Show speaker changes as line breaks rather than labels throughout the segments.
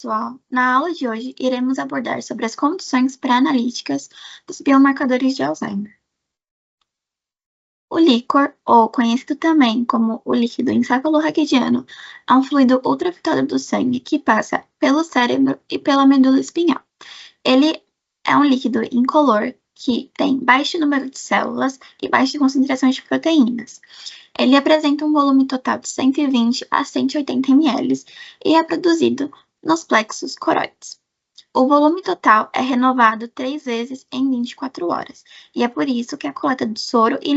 Pessoal, na aula de hoje iremos abordar sobre as condições pré-analíticas dos biomarcadores de Alzheimer. O líquor, ou conhecido também como o líquido encefalorraquidiano, é um fluido ultrafiltrado do sangue que passa pelo cérebro e pela medula espinhal. Ele é um líquido incolor que tem baixo número de células e baixa concentração de proteínas. Ele apresenta um volume total de 120 a 180 ml e é produzido nos plexos coroides. O volume total é renovado 3 vezes em 24 horas, e é por isso que a coleta do soro e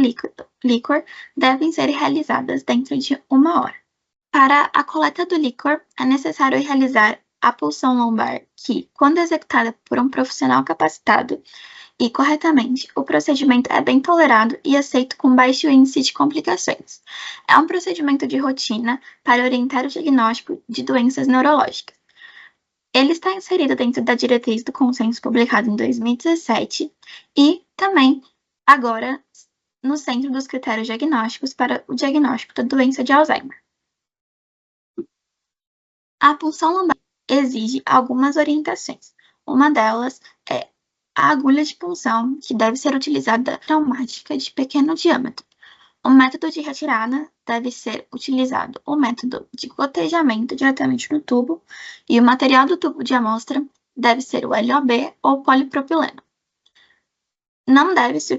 líquor devem ser realizadas dentro de 1 hora. Para a coleta do líquor, é necessário realizar a punção lombar, que, quando executada por um profissional capacitado e corretamente, o procedimento é bem tolerado e aceito com baixo índice de complicações. É um procedimento de rotina para orientar o diagnóstico de doenças neurológicas. Ele está inserido dentro da diretriz do consenso publicado em 2017 e também agora no centro dos critérios diagnósticos para o diagnóstico da doença de Alzheimer. A punção lombar exige algumas orientações. Uma delas é a agulha de punção, que deve ser utilizada traumática de pequeno diâmetro. O método de retirada deve ser utilizado o método de gotejamento diretamente no tubo e o material do tubo de amostra deve ser o LOB ou polipropileno. Não deve-se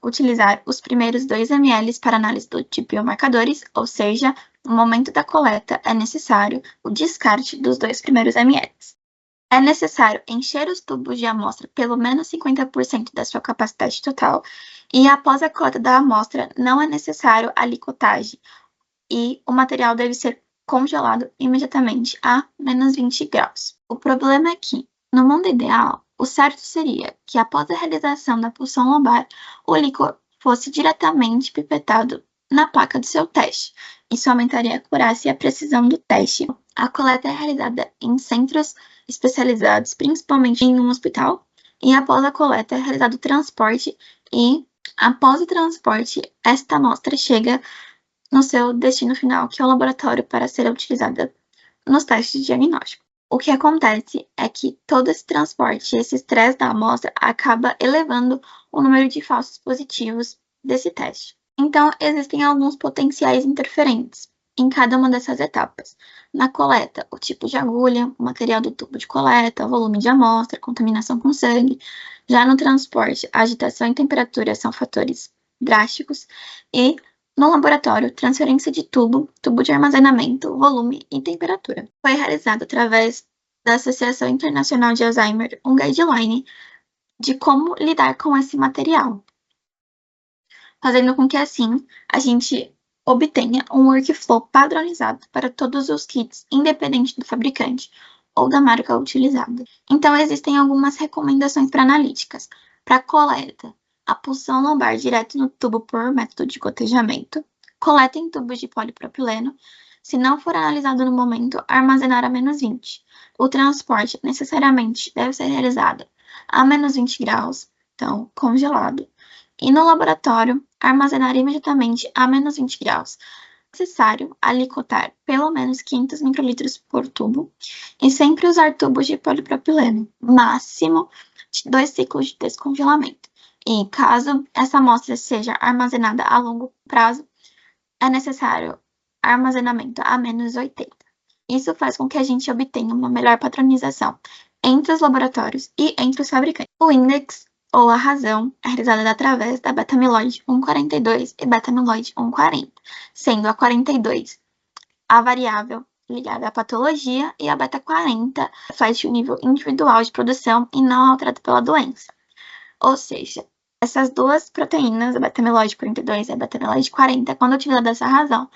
utilizar os primeiros 2 ml para análise de biomarcadores, ou seja, no momento da coleta é necessário o descarte dos 2 primeiros ml. É necessário encher os tubos de amostra pelo menos 50% da sua capacidade total e após a coleta da amostra não é necessário a licotagem e o material deve ser congelado imediatamente a menos 20 graus. O problema é que, no mundo ideal, o certo seria que após a realização da punção lombar, o líquor fosse diretamente pipetado na placa do seu teste. Isso aumentaria a acurácia e a precisão do teste. A coleta é realizada em centros especializados, principalmente em um hospital, e após a coleta é realizado o transporte e, após o transporte, esta amostra chega no seu destino final, que é o laboratório, para ser utilizada nos testes de diagnóstico. O que acontece é que todo esse transporte, esse estresse da amostra, acaba elevando o número de falsos positivos desse teste. Então, existem alguns potenciais interferentes em cada uma dessas etapas. Na coleta, o tipo de agulha, o material do tubo de coleta, o volume de amostra, contaminação com sangue. Já no transporte, a agitação e temperatura são fatores drásticos. E no laboratório, transferência de tubo de armazenamento, volume e temperatura. Foi realizado através da Associação Internacional de Alzheimer um guideline de como lidar com esse material, fazendo com que assim a gente obtenha um workflow padronizado para todos os kits, independente do fabricante ou da marca utilizada. Então, existem algumas recomendações para analíticas. Para coleta, a punção lombar direto no tubo por método de gotejamento, coleta em tubos de polipropileno, se não for analisado no momento, armazenar a menos 20. O transporte necessariamente deve ser realizado a menos 20 graus, então congelado, e no laboratório, armazenar imediatamente a menos 20 graus. É necessário alicotar pelo menos 500 microlitros por tubo e sempre usar tubos de polipropileno, máximo de 2 ciclos de descongelamento. E caso essa amostra seja armazenada a longo prazo, é necessário armazenamento a menos 80. Isso faz com que a gente obtenha uma melhor padronização entre os laboratórios e entre os fabricantes. O índex ou a razão é realizada através da beta-amiloide 1,42 e beta-amiloide 1,40, sendo a 42 a variável ligada à patologia e a beta-40 reflete o nível individual de produção e não alterado pela doença. Ou seja, essas duas proteínas, a beta-amiloide 42 e a beta-amiloide 40, quando utilizada dessa razão,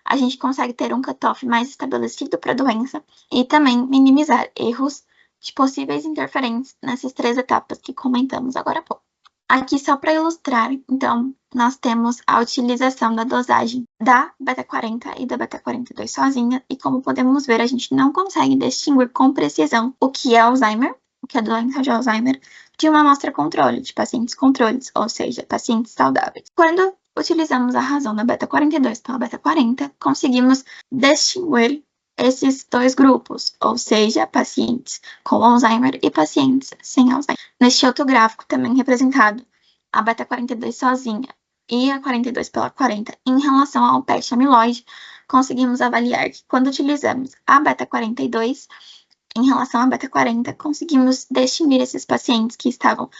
a gente consegue ter um cutoff mais estabelecido para a doença e também minimizar erros de possíveis interferentes nessas 3 etapas que comentamos agora há pouco. Aqui, só para ilustrar, então, nós temos a utilização da dosagem da beta-40 e da beta-42 sozinha, e como podemos ver, a gente não consegue distinguir com precisão o que é Alzheimer, o que é doença de Alzheimer, de uma amostra controle, de pacientes controles, ou seja, pacientes saudáveis. Quando utilizamos a razão da beta-42 pela beta-40, conseguimos distinguir esses dois grupos, ou seja, pacientes com Alzheimer e pacientes sem Alzheimer. Neste outro gráfico, também representado a beta-42 sozinha e a 42 pela 40 em relação ao PET amiloide, conseguimos avaliar que quando utilizamos a beta-42 em relação à beta-40, conseguimos distinguir esses pacientes que estavam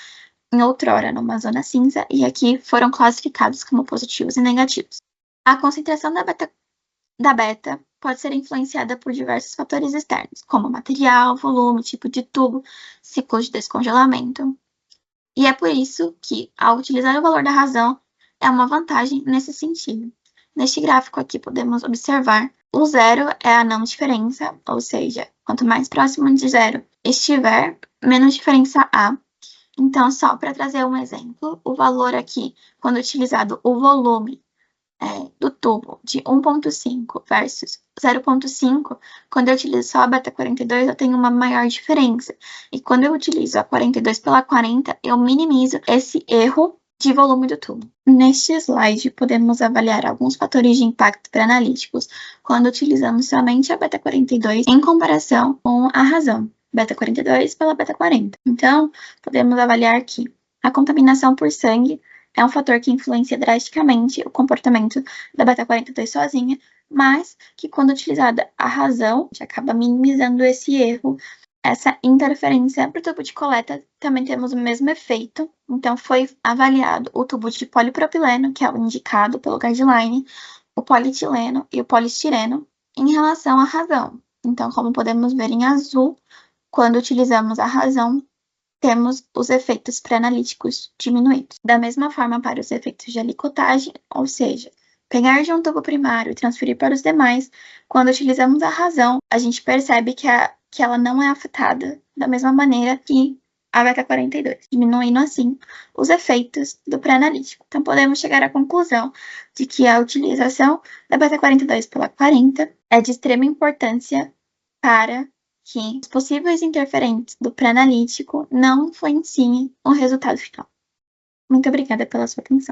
em outrora numa zona cinza e aqui foram classificados como positivos e negativos. A concentração da beta pode ser influenciada por diversos fatores externos, como material, volume, tipo de tubo, ciclo de descongelamento. E é por isso que, ao utilizar o valor da razão, é uma vantagem nesse sentido. Neste gráfico aqui podemos observar o zero é a não diferença, ou seja, quanto mais próximo de zero estiver, menos diferença há. Então, só para trazer um exemplo, o valor aqui, quando utilizado o volume do tubo de 1,5 versus 0,5, quando eu utilizo só a beta-42, eu tenho uma maior diferença. E quando eu utilizo a 42 pela 40, eu minimizo esse erro de volume do tubo. Neste slide, podemos avaliar alguns fatores de impacto pré-analíticos quando utilizamos somente a beta-42 em comparação com a razão, beta-42 pela beta-40. Então, podemos avaliar que a contaminação por sangue é um fator que influencia drasticamente o comportamento da beta-42 sozinha, mas que quando utilizada a razão, a gente acaba minimizando esse erro, essa interferência. Para o tubo de coleta, também temos o mesmo efeito. Então, foi avaliado o tubo de polipropileno, que é o indicado pelo guideline, o polietileno e o polistireno, em relação à razão. Então, como podemos ver em azul, quando utilizamos a razão, temos os efeitos pré-analíticos diminuídos. Da mesma forma para os efeitos de alicotagem, ou seja, pegar de um tubo primário e transferir para os demais, quando utilizamos a razão, a gente percebe que ela não é afetada da mesma maneira que a beta-42, diminuindo assim os efeitos do pré-analítico. Então, podemos chegar à conclusão de que a utilização da beta-42 pela 40 é de extrema importância para que os possíveis interferentes do pré-analítico não influenciem o resultado final. Muito obrigada pela sua atenção.